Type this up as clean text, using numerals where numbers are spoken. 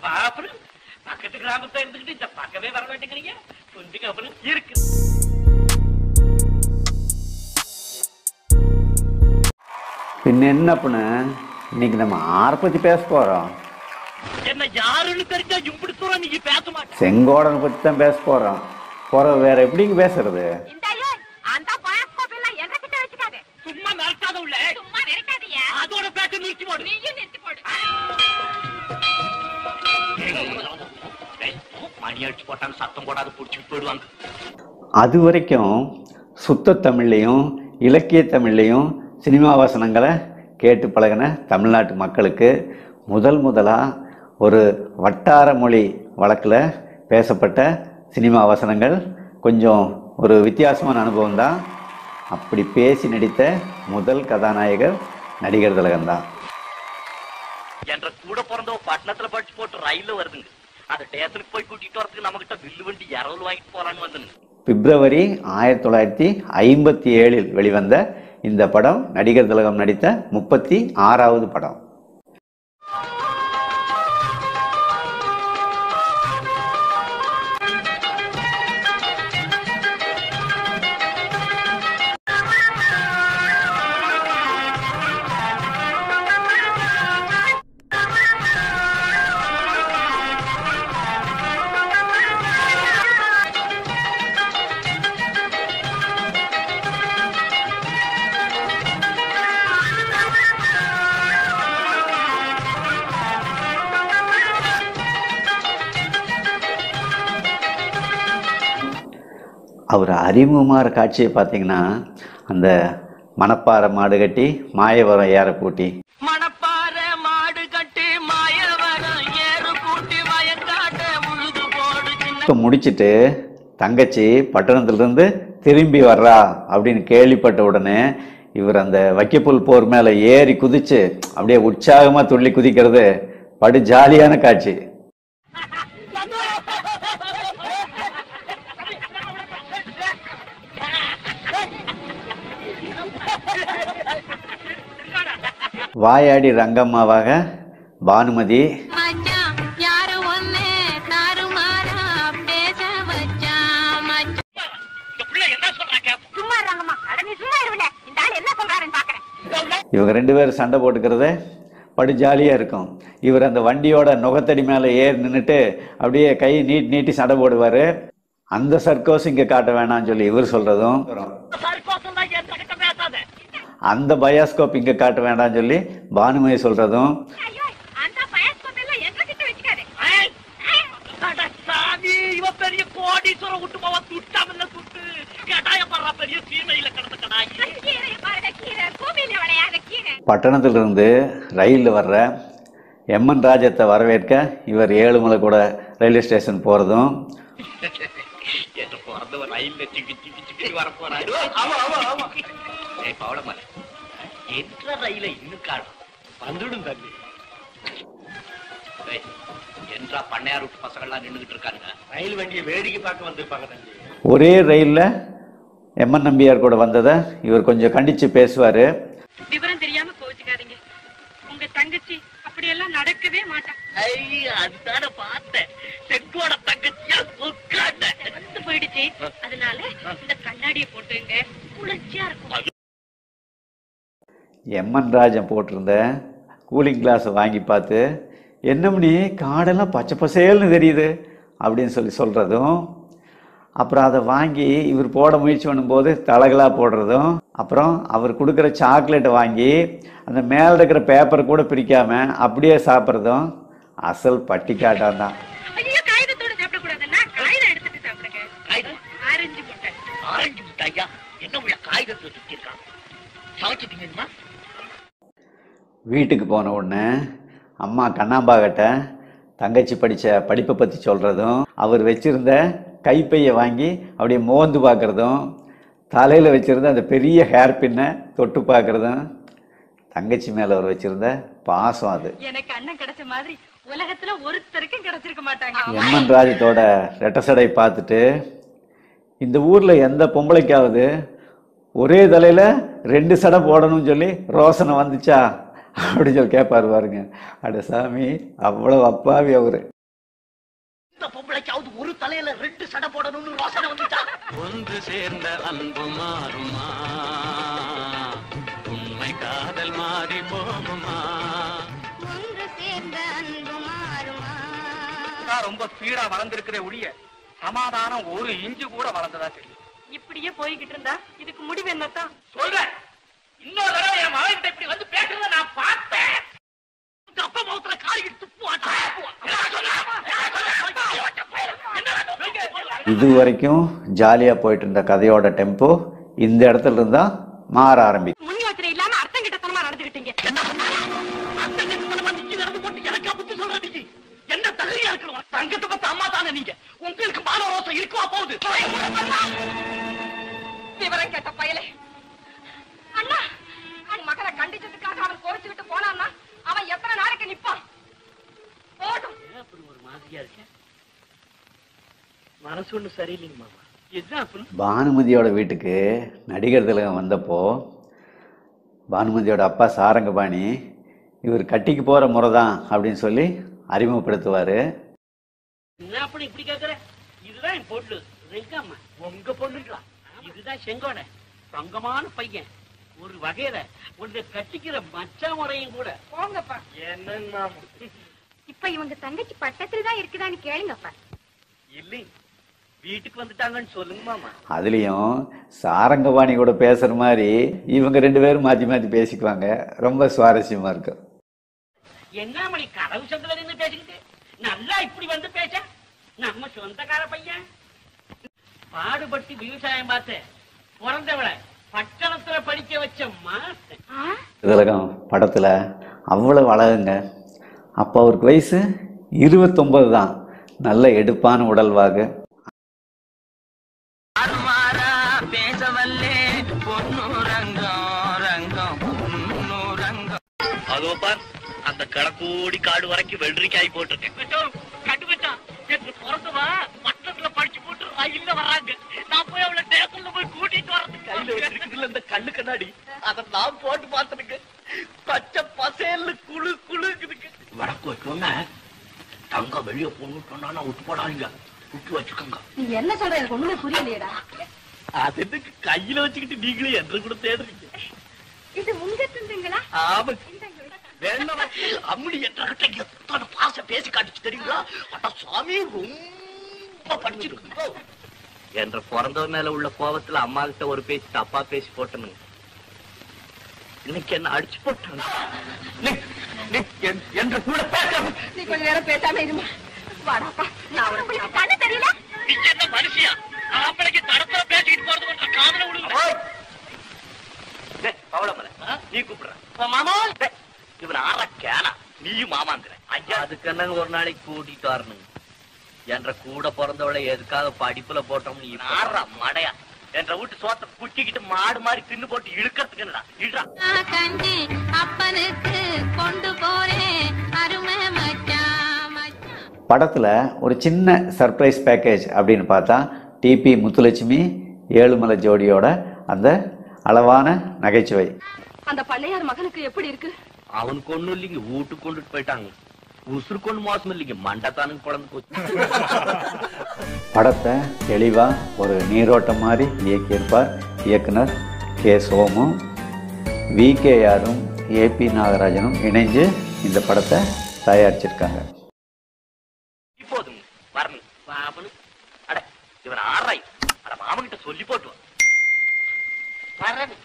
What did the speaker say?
அப்புறம் பக்கத்து கிராமத்தை இருந்துக்கிட்டு இந்த பக்கமே வர மாட்டேங்கிறீங்க. கொஞ்சம் அப்புறம் இருக்கு. பின்ன என்ன பண்ண, இன்னைக்கு நம்ம ஆரை பத்தி பேச போறோம். என்ன யாருன்னு தெரிஞ்சா இப்படி தூரம் நீங்க பேச மாட்டேன். செங்கோடனை பத்தி தான் பேச போறோம். வேற எப்படிங்க பேசுறது? சும்மா மிரட்டாத உள்ள. அதோட பேச நிறுத்தி போடு. மணி அடிச்சு போட்டாலும் சத்தம் போடாது புடிச்சுட்டு போயிடுவாங்க. அது வரைக்கும் சுத்த தமிழ்லையும் இலக்கிய தமிழ்லையும் சினிமா வசனங்களை கேட்டு பழகின தமிழ்நாட்டு மக்களுக்கு முதலாக ஒரு வட்டார மொழி வழக்கில் பேசப்பட்ட சினிமா வசனங்கள் கொஞ்சம் ஒரு வித்தியாசமான அனுபவம் தான். அப்படி பேசி நடித்த முதல் கதாநாயகர் நடிகர் திலகம் தான். என்ற கூட பிறந்த பட்டணத்துல படிச்சு போட்டு ரயில்ல வருதுங்க. அந்த ஸ்டேஷனுக்கு போய் கூட்டிட்டு வரதுக்கு நம்ம கிட்ட வில்லு வண்டி இரவல் வாங்கிட்டு போறான்னு வந்துங்க. பிப்ரவரி 1957 வெளிவந்த இந்த படம் நடிகர் திலகம் நடித்த 36வது படம். அவர் அறிமுகமாகிற காட்சியை பார்த்தீங்கன்னா, அந்த மணப்பாறை மாடு கட்டி மாயவரம் ஏற பூட்டி, மணப்பாறை மாடு கட்டி மாயவரம் ஏறு பூட்டி வயக்காட்ட முழுது போடு. இப்போ முடிச்சுட்டு தங்கச்சி பட்டணத்திலிருந்து திரும்பி வர்றா அப்படின்னு கேள்விப்பட்ட உடனே இவர் அந்த வைக்கப்புல் போர் மேலே ஏறி குதிச்சு அப்படியே உற்சாகமாக துள்ளி குதிக்கிறது படு ஜாலியான காட்சி. வாயாடி ரங்கம்மாவாக பானுமதி, இவங்க 2 பேரும் சண்டை போட்டுக்கிறத படு ஜாலியாக இருக்கும். இவர் அந்த வண்டியோட நுகத்தடி மேலே ஏறி நின்றுட்டு அப்படியே கை நீட்டி சண்டை போடுவார். அந்த சர்க்கோஸ் இங்கே காட்ட வேணாம்னு சொல்லி இவர் சொல்கிறதும், அந்த பயாஸ்கோப் இங்கே காட்ட வேண்டாம்னு சொல்லி பானுமதி சொல்கிறதும், பட்டணத்திலிருந்து ரயிலில் வர்ற எம்என் ராஜத்தை வரவேற்க இவர் ஏழுமலை கூட ரயில்வே ஸ்டேஷன் போகிறதும், பண்ணையார் பசங்கள்லாம் நின்றுகிட்டு இருக்காங்க. ரயில் வண்டியை வேடிக்கை பார்க்க வந்திருப்பாங்க. ஒரே ரயிலில் எம்என் நம்பியார் கூட வந்ததை இவர் கொஞ்சம் கண்டித்து பேசுவார். விவரம் தெரியாம கோச்சுக்காதீங்க, உங்க தங்கச்சி அப்படியெல்லாம் நடக்கவே மாட்டான். அதுதான பார்த்தேன். செங்கோட தங்கச்சியா போயிடுச்சு. அதனால இந்த கண்ணாடியை போட்டுங்க, குளிர்ச்சியா இருக்கும். எம்என் ராஜன் போட்டிருந்த கூலிங் கிளாஸை வாங்கி பார்த்து, என்னமணி காடெல்லாம் பச்சை பசேல்னு தெரியுது அப்படின்னு சொல்கிறதும், அப்புறம் அதை வாங்கி இவர் போட முயற்சி பண்ணும்போது தலகலாக போடுறதும், அப்புறம் அவர் கொடுக்குற சாக்லேட்டை வாங்கி அந்த மேலே இருக்கிற பேப்பரை கூட பிரிக்காமல் அப்படியே சாப்பிட்றதும் அசல் பட்டிக்காட்டான் தான். காகிதத்தோட சாப்பிடக்கூடாதுன்னா காகிதம் எடுத்துட்டு சாப்பிடுங்க. ஆரஞ்சு முட்டை. ஆரஞ்சு முட்டையா? என்ன உள்ள காகிதத்தை சுற்றி இருக்கான். சமைச்சிட்டீங்கம்மா? வீட்டுக்கு போன உடனே அம்மா கண்ணாம்பாகிட்ட தங்கச்சி படித்த படிப்பை பற்றி சொல்கிறதும், அவர் வச்சுருந்த கைப்பையை வாங்கி அப்படியே மோந்து பார்க்குறதும், தலையில் வச்சுருந்த அந்த பெரிய ஹேர் பின்னை தொட்டு பார்க்குறதும், தங்கச்சி மேலே அவர் வச்சுருந்த பாசம். அது எனக்கு அண்ணன் கிடைச்ச மாதிரி உலகத்துல ஒருத்தருக்கும் கிடைச்சிருக்க மாட்டாங்க. எம்என் ராஜத்தோட ரெட்டசடை பார்த்துட்டு, இந்த ஊரில் எந்த பொம்பளைக்காவது ஒரே தலையில் 2 சடை போடணும்னு சொல்லி ரோசனை வந்துச்சா அப்படின்னு சொல்லி கேட்பாரு பாருங்க. அட சாமி, அவ்வளோ அப்பாவி அவரு. இந்த பொம்பளைக்காவது ஒரு தலையில 2 சடை போடணும்னு யோசனை வந்துச்சா? ஒன்று சேர்ந்த அன்பு மாறுமா, உண்மை காதல் மாறி போகுமா? ஒன்று சேர்ந்த அன்பு மாறுமா? ரொம்ப ஸ்பீடா வளர்ந்திருக்கிற ஒழிய சமாதானம் ஒரு இன்ச்சு கூட வளர்ந்ததா தெரியும். இப்படியே போய்கிட்டு இருந்தா இதுக்கு முடிவு என்னத்தான்? சொல்றேன், இன்னொரு தடவை என் மகன் இப்படி வந்து பேசுறத நான் பார்த்தேன். அப்ப முகத்துல காய் துப்புவான். இது வரைக்கும் ஜாலியாக போயிட்டு இருந்த கதையோட டெம்போ இந்த இடத்துல இருந்தா மாற ஆரம்பிக்கும். முன் யோசனை இல்லாம அர்த்தம் கிட்டத்தனமா நடந்துகிட்டீங்க. எனக்கா புத்தி சொல்ற நீங்க என்ன தகுதியா இருக்கணும்? தங்கத்தை பத்தி அம்மா தானே நீங்க. உங்களுக்கு மான ரோசம் இருக்குவா போகுது? விவரம் கேட்ட பயலே. அண்ணா, உன் மகனை கண்டிச்சதுக்காக அவன் கோவிச்சுக்கிட்டு போனான்னா அவன் எத்தனை நாளைக்கு நிப்பான்? போதும். ஒரு மாதிரியா இருக்க, மனசு ஒண்ணு சரியில்லைங்க மாமா. எக்ஸாம்பிள், பானுமதியோட வீட்டுக்கு நடிகர் திலகம் வந்தப்போ பானுமதியோட அப்பா சாரங்கபாணி இவர் கட்டிக்கு போகிற முறை தான் அப்படின்னு சொல்லி அறிமுகப்படுத்துவார். என்ன அப்படி இப்படி கேக்குற? இதுதான் என் பொண்ணு ரெங்கம்மா. உங்க பொண்ணுங்களா? இதுதான் செங்கோட தங்கமான பையன். ஒரு வகையில உன்னை கட்டிக்கிற மச்ச முறையும் கூட. போங்கப்பா. என்னன்னா இப்ப இவங்க தங்கச்சி பட்டத்துல தான் இருக்குதான்னு கேளுங்கப்பா. இல்லை, வீட்டுக்கு வந்துட்டாங்கன்னு சொல்லுங்க மாமா. அதுலேயும் சாரங்கபாணி கூட பேசுகிற மாதிரி இவங்க 2 பேரும் மாற்றி மாற்றி பேசிக்குவாங்க. ரொம்ப சுவாரஸ்யமாக இருக்கும். என்ன மணி கதவு சந்தில நின்று பேசிக்கிட்டு நல்லா இப்படி வந்து பேச? நம்ம சொந்தக்கார பையன் பாடுபட்டு விவசாயம் பார்த்து பிறந்தவளை பட்டணத்துல படிக்க வச்ச மாஸ்டர். திலகம் படத்தில் அவ்வளோ அழகுங்க. அப்போ அவருக்கு வயசு 29 தான். நல்ல எடுப்பான உடல்வாகு. அதோ பார், அந்த கடக்கூடி காடு வரைக்கும் வெள்ளரிக்காய் போட்டிருக்கேன். கண்டுபிடிச்சா என்று பிறந்தவா பட்டணத்துல படிச்சு போட்டு ரயில்ல வர்றாங்க. நான் போய் அவளை ஸ்டேஷன்ல போய் கூட்டிட்டு வர்றதுக்கு கையில வச்சிருக்குதுல இந்த கண்ணு கண்ணாடி, அதை நான் போட்டு பார்த்துருக்கு. பச்சை பசேல்னு குழு குழுக்குதுக்கு. வடக்கு வச்சோன்னா தங்க வெளியே போகணும்னு சொன்னா விட்டு போடாதீங்க, விட்டு வச்சுக்கோங்க. நீ என்ன சொல்ற? எனக்கு ஒண்ணுமே புரியலையடா. அது எதுக்கு கையில வச்சுக்கிட்டு நீங்களே என்று கூட தேடுறீங்க? இது உங்க துண்டுங்களா? ஆமா, வேண்டாம். அம்மடி என்கிட்ட எத்தனை பாச பேசி காட்டுச்சு தெரியுங்களா? அட சாமி, ரொம்ப படிச்சிருக்கு என்ற பிறந்தவ மேல உள்ள கோபத்துல அம்மா கிட்ட ஒரு பேசி தப்பா பேசி போட்டனுங்க. இன்னைக்கு என்ன அடிச்சு போட்டாங்க. என்ற கூட நீ கொஞ்ச நேரம் பேசாம இருமா. வாடாப்பா, நான் உங்களுக்கு கண்ணு தெரியல? நீங்க என்ன மனுஷியா? ஆம்பளைக்கு தடத்துல பேசிட்டு போறது கொஞ்சம் காதல விடுங்க. நீ கூப்பிடுற மாமா. இவன் ஆற கேனா, நீயும் மாமாங்கிற. ஐயா, அதுக்கு என்ன ஒரு நாளைக்கு கூட்டிட்டு வரணுங்க. என்ற கூட பிறந்தவளை எதுக்காக படிப்புல போட்டோம்? நீ ஆடுறா மடையா? என்ற வீட்டு சோத்தை குட்டிக்கிட்டு மாடு மாதிரி தின்னு போட்டு இழுக்கிறதுக்கு என்னடா இழுறா. கண்டி அப்பனுக்கு கொண்டு போறேன் அருமை மச்சான் மச்சான். படத்தில் ஒரு சின்ன சர்ப்ரைஸ் பேக்கேஜ் அப்படின்னு பார்த்தா டிபி முத்துலட்சுமி ஏழுமலை ஜோடியோட அந்த அளவான நகைச்சுவை. அந்த பண்ணையார் மகனுக்கு எப்படி இருக்கு? அவனுக்கு ஒண்ணும் இல்லைங்க, வீட்டுக்கு கொண்டுட்டு போயிட்டாங்க. உசுறு கொண்டு மோசம் இல்லைங்க, மண்டத்தானுக்கு குழந்தை போச்சு. படத்தை தெளிவாக ஒரு நீரோட்டம் மாதிரி இயக்கியிருப்பார் இயக்குனர் கே. சோமு. VKRம் AP நாகராஜனும் இணைஞ்சு இந்த படத்தை தயாரிச்சிருக்காங்க. இப்போதுங்க வரணும் பாபனு. அட இவன் ஆறாய், அட மாமன் கிட்ட சொல்லி போட்டு வரணும்.